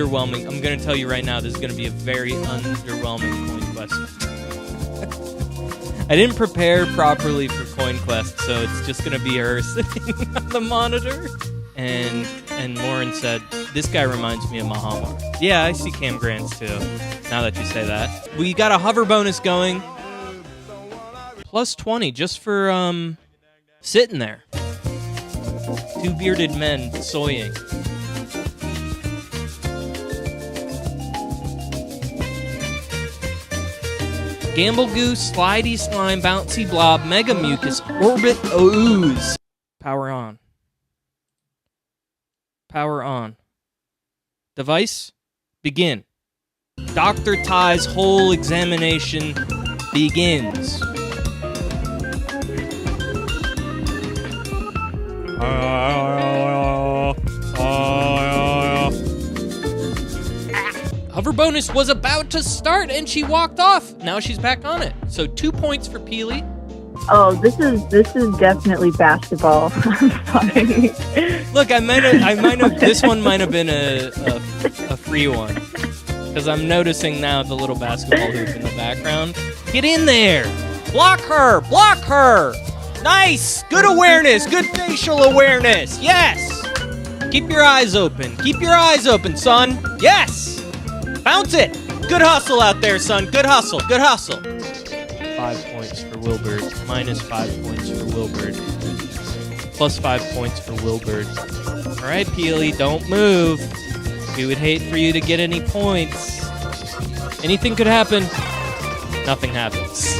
underwhelming. I'm going to tell you right now, this is going to be a very underwhelming coin quest. I didn't prepare properly for coin quest, so it's just going to be her sitting on the monitor. And Lauren said, this guy reminds me of Mahamar. Yeah, I see Cam Grants too, now that you say that. We got a hover bonus going. Plus 20 just for sitting there. Two bearded men soying. Gamble Goose, Slidey Slime, Bouncy Blob, Mega Mucus, Orbit Ooze. Power on. Power on. Device, begin. Dr. Ty's whole examination begins. Hover bonus was about to start and she walked off. Now she's back on it. So 2 points for Peely. Oh, this is definitely basketball. I'm sorry. Look, I might have. This one might have been a free one, because I'm noticing now the little basketball hoop in the background. Get in there! Block her! Block her! Nice! Good awareness! Good facial awareness! Yes! Keep your eyes open. Keep your eyes open, son. Yes! Bounce it! Good hustle out there, son. Good hustle. Good hustle. 5 points for Wilbert. Minus 5 points for Wilbert. Plus 5 points for Wilbert. All right, Peely, don't move. We would hate for you to get any points. Anything could happen. Nothing happens.